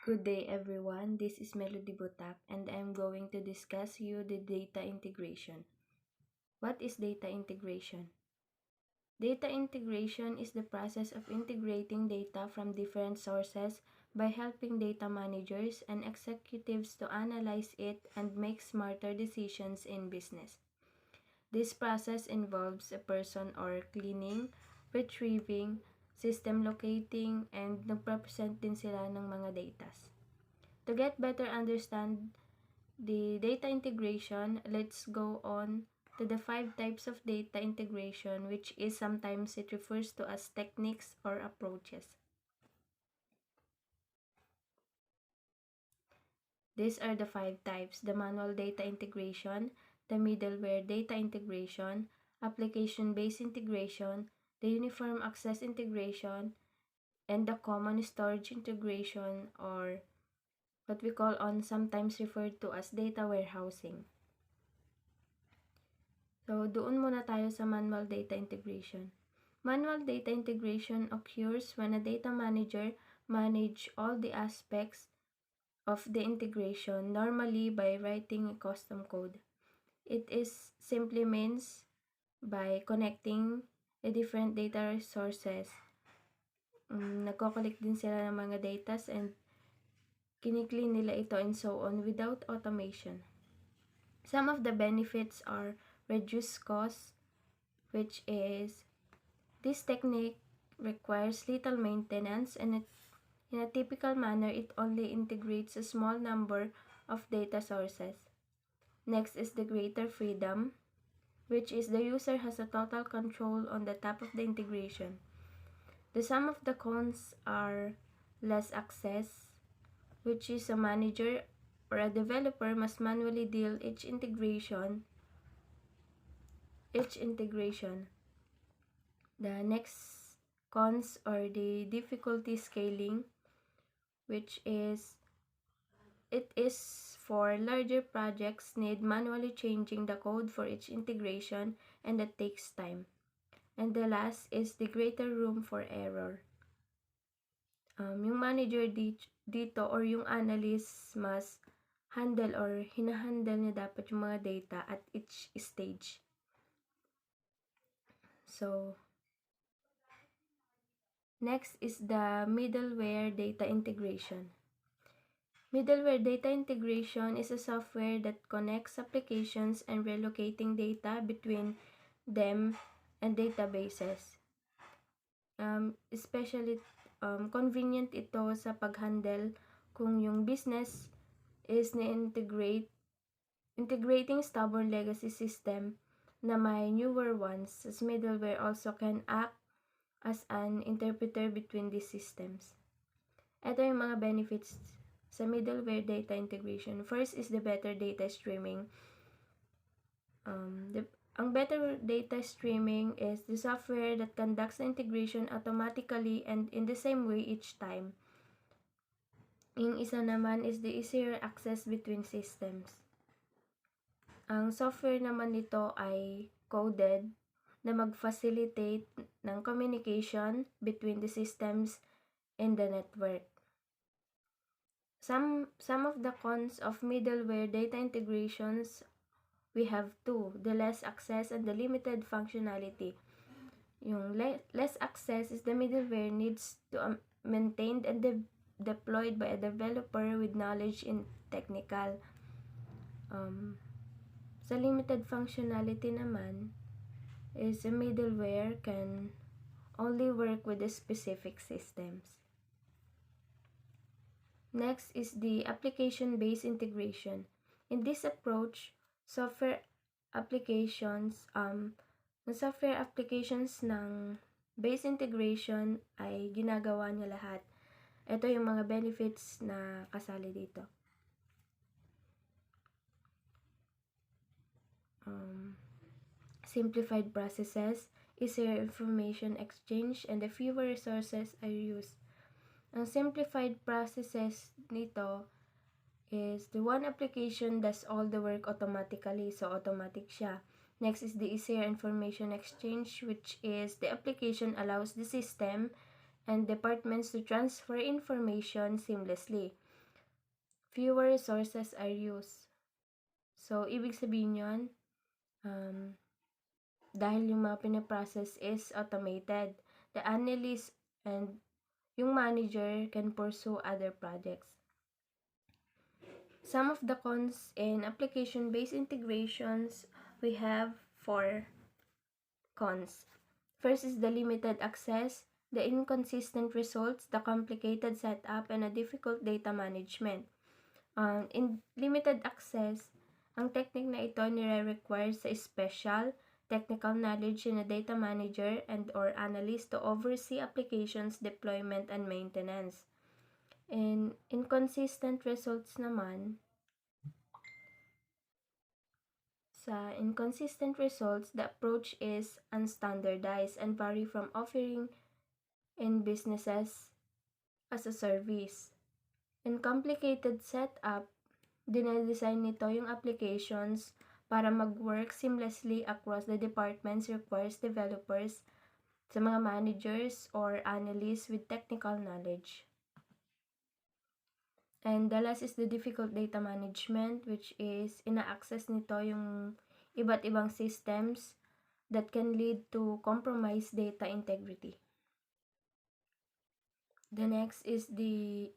Good day everyone, this is Melody Butak and I'm going to discuss you the data integration. What is data integration? Data integration is the process of integrating data from different sources by helping data managers and executives to analyze it and make smarter decisions in business. This process involves a person or cleaning, retrieving, system locating, and nagpresent din sila ng mga datas. To get better understand the data integration, let's go on to the 5 types of data integration, which is sometimes it refers to as techniques or approaches. These are the 5 types: the manual data integration, the middleware data integration, application-based integration, the uniform access integration, and the common storage integration, or what we call on sometimes referred to as data warehousing. So, doon muna tayo sa manual data integration. Manual data integration occurs when a data manager manages all the aspects of the integration, normally by writing a custom code. It is simply means by connecting a different data sources. Nagko-collect din sila ng mga datas and kiniklean nila ito and so on without automation. Some of the benefits are reduced costs, which is this technique requires little maintenance and in a typical manner it only integrates a small number of data sources. Next is the greater freedom, which is the user has a total control on the top of the integration. The sum of the cons are less access, which is a manager or a developer must manually deal each integration. The next cons are the difficulty scaling, which is it is for larger projects need manually changing the code for each integration and that takes time. And the last is the greater room for error. Yung manager dito or yung analyst must handle or hinahandle niya dapat yung mga data at each stage. So, next is the middleware data integration. Middleware data integration is a software that connects applications and relocating data between them and databases. Especially convenient ito sa pag-handle kung yung business is integrating stubborn legacy system na may newer ones, as middleware also can act as an interpreter between these systems. Ito yung mga benefits sa middleware data integration. First is the better data streaming. Ang better data streaming is the software that conducts the integration automatically and in the same way each time. Yung isa naman is the easier access between systems. Ang software naman nito ay coded na mag-facilitate ng communication between the systems in the network. Some of the cons of middleware data integrations, we have two: the less access and the limited functionality. Yung less access is the middleware needs to maintained and deployed by a developer with knowledge in technical. Sa limited functionality naman is a middleware can only work with the specific systems. Next is the application-based integration. In this approach, software applications ng base integration ay ginagawa niya lahat. Ito yung mga benefits na kasali dito. Simplified processes, easier information exchange, and the fewer resources are used. Ang simplified processes nito is the one application does all the work automatically, so automatic siya. Next is the easier information exchange, which is the application allows the system and departments to transfer information seamlessly. fewer resources are used. So, ibig sabihin yun, dahil yung mga pinaprocess is automated, the analyst and yung manager can pursue other projects. Some of the cons in application-based integrations, we have 4 cons. First is the limited access, the inconsistent results, the complicated setup, and a difficult data management. In limited access, ang technique na ito nire-require sa special technical knowledge in a data manager and or analyst to oversee applications, deployment, and maintenance. And inconsistent results naman, sa inconsistent results, the approach is unstandardized and vary from offering in businesses as a service. In complicated setup, dinedesign nito yung applications para mag-work seamlessly across the departments, requires developers sa mga managers or analysts with technical knowledge. And the last is the difficult data management, which is ina-access nito yung iba't ibang systems that can lead to compromised data integrity. The next is the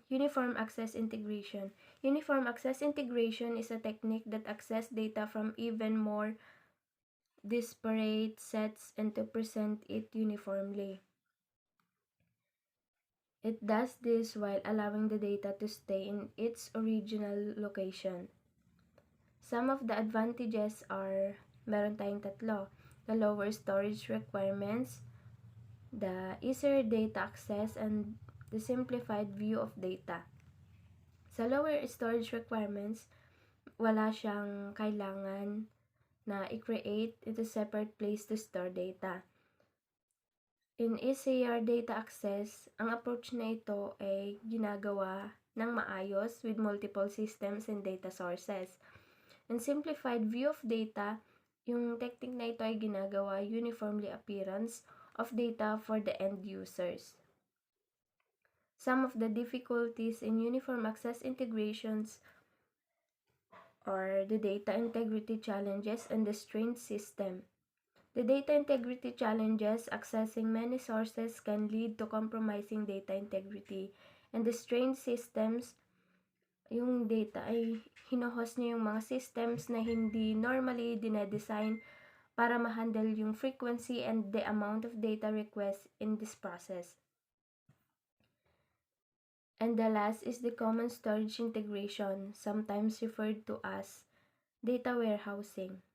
uniform access integration. Uniform access integration is a technique that access data from even more disparate sets and to present it uniformly. It does this while allowing the data to stay in its original location. Some of the advantages are, meron tayong tatlo, the lower storage requirements, the easier data access, and the simplified view of data. Sa lower storage requirements, wala siyang kailangan na i-create into separate place to store data. In easier data access, ang approach na ito ay ginagawa ng maayos with multiple systems and data sources. In simplified view of data, yung technique na ito ay ginagawa uniformly appearance of data for the end users. Some of the difficulties in uniform access integrations are the data integrity challenges and the strained system. The data integrity challenges, accessing many sources can lead to compromising data integrity. And the strained systems, yung data ay hinohost niya yung mga systems na hindi normally dinedesign para ma-handle yung frequency and the amount of data requests in this process. And the last is the common storage integration, sometimes referred to as data warehousing.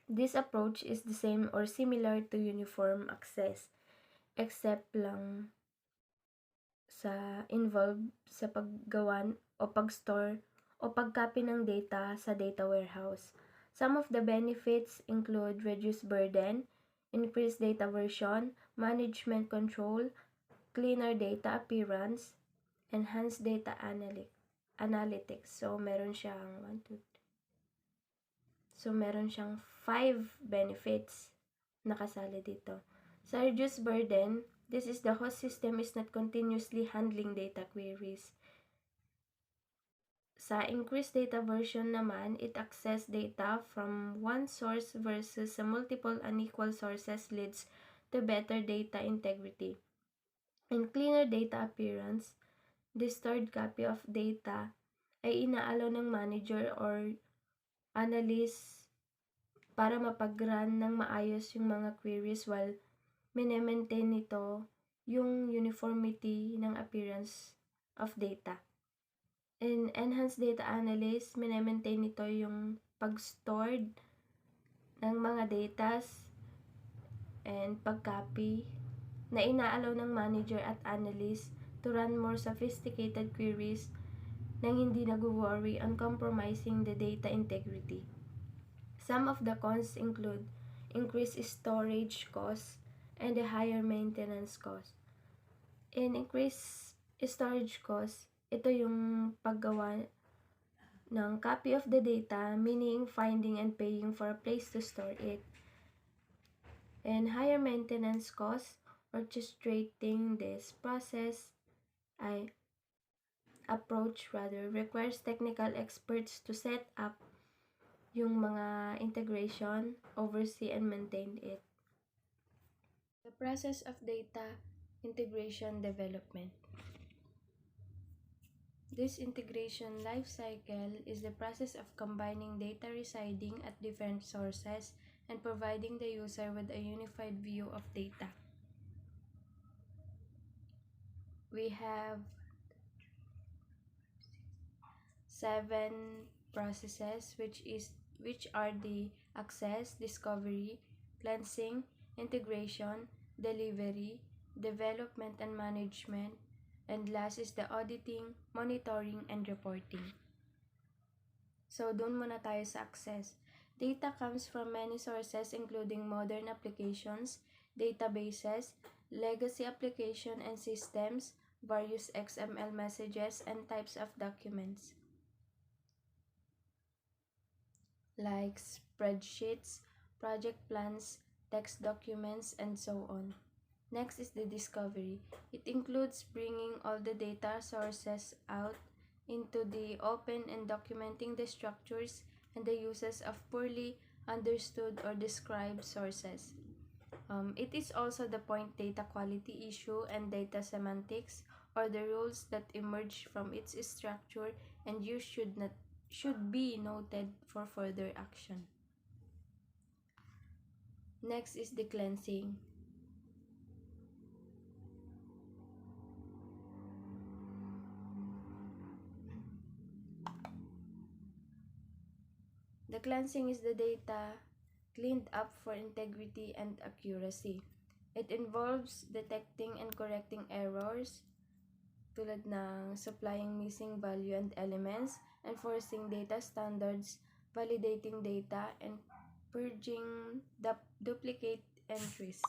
This approach is the same or similar to uniform access, except lang sa involved sa paggawan o pag-store o pag-copy ng data sa data warehouse. Some of the benefits include reduced burden, increased data version, management control, cleaner data appearance, enhanced data analytics. So, meron siyang 5 benefits nakasali dito. Sa reduced burden, this is the host system is not continuously handling data queries. Sa increased data version naman, it access data from one source versus sa multiple unequal sources leads to better data integrity. In cleaner data appearance, the stored copy of data ay inaalaw ng manager or analyst para mapag-run ng maayos yung mga queries while minemaintain nito yung uniformity ng appearance of data. In enhanced data analysis, minemaintain nito yung pag-stored ng mga datas and pag-copy na inaalaw ng manager at analyst to run more sophisticated queries nang hindi nag-worry on compromising the data integrity. Some of the cons include increased storage costs and a higher maintenance cost. In increased storage costs, ito yung paggawa ng copy of the data, meaning finding and paying for a place to store it. And higher maintenance costs, Orchestrating this process, I approach rather, requires technical experts to set up yung mga integration, oversee, and maintain it. The process of data integration development. This integration life cycle is the process of combining data residing at different sources and providing the user with a unified view of data. We have 7 processes which are the access, discovery, cleansing, integration, delivery, development and management, and last is the auditing, monitoring, and reporting. So, doon muna tayo sa access. Data comes from many sources including modern applications, databases, legacy application and systems, various XML messages, and types of documents like spreadsheets, project plans, text documents, and so on. Next is the discovery. It includes bringing all the data sources out into the open and documenting the structures and the uses of poorly understood or described sources. It is also the point data quality issue and data semantics or the rules that emerge from its structure and use should be noted for further action. Next is the cleansing. The cleansing is the data cleaned up for integrity and accuracy. It involves detecting and correcting errors tulad ng supplying missing value and elements, enforcing data standards, validating data, and purging duplicate entries.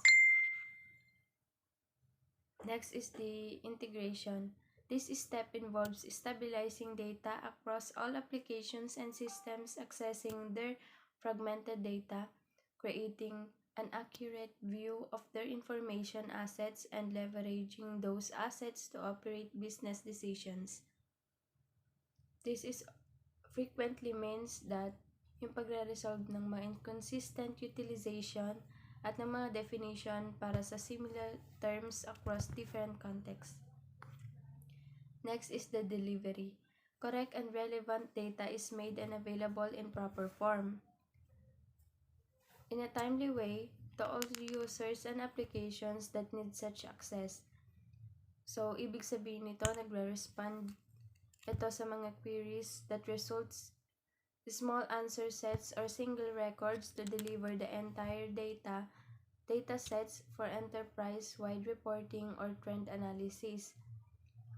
Next is the integration. This step involves stabilizing data across all applications and systems accessing their fragmented data, creating an accurate view of their information assets and leveraging those assets to operate business decisions. This is frequently means that yung pagre-resolve ng mga inconsistent utilization at ng mga definition para sa similar terms across different contexts. Next is the delivery. Correct and relevant data is made and available in proper form, in a timely way, to all users and applications that need such access. So, ibig sabihin nito, nagre-respond ito sa mga queries that results small answer sets or single records to deliver the entire data sets for enterprise-wide reporting or trend analysis.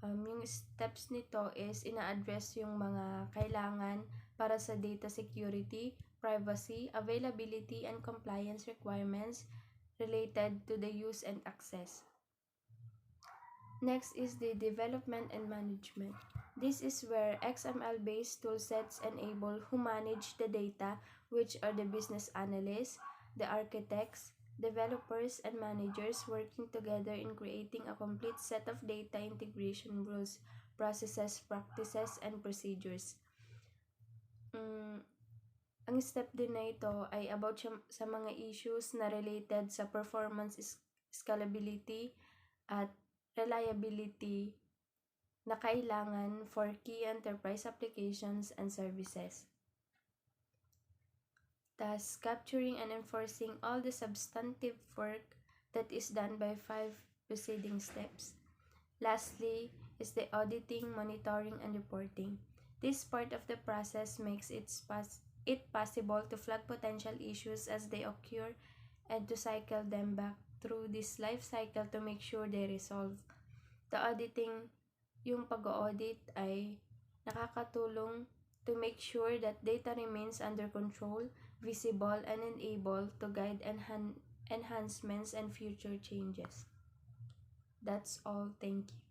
Yung steps nito is ina-address yung mga kailangan para sa data security, privacy, availability, and compliance requirements related to the use and access. Next is the development and management. This is where XML-based toolsets enable who manage the data, which are the business analysts, the architects, developers, and managers working together in creating a complete set of data integration rules, processes, practices, and procedures. Ang step din na ito ay about sa mga issues na related sa performance, scalability, at reliability na kailangan for key enterprise applications and services. Thus, capturing and enforcing all the substantive work that is done by 5 preceding steps. Lastly is the auditing, monitoring, and reporting. This part of the process makes it possible to flag potential issues as they occur and to cycle them back through this life cycle to make sure they resolve. The auditing, yung pag-audit ay nakakatulong to make sure that data remains under control, visible, and able to guide enhancements and future changes. That's all. Thank you.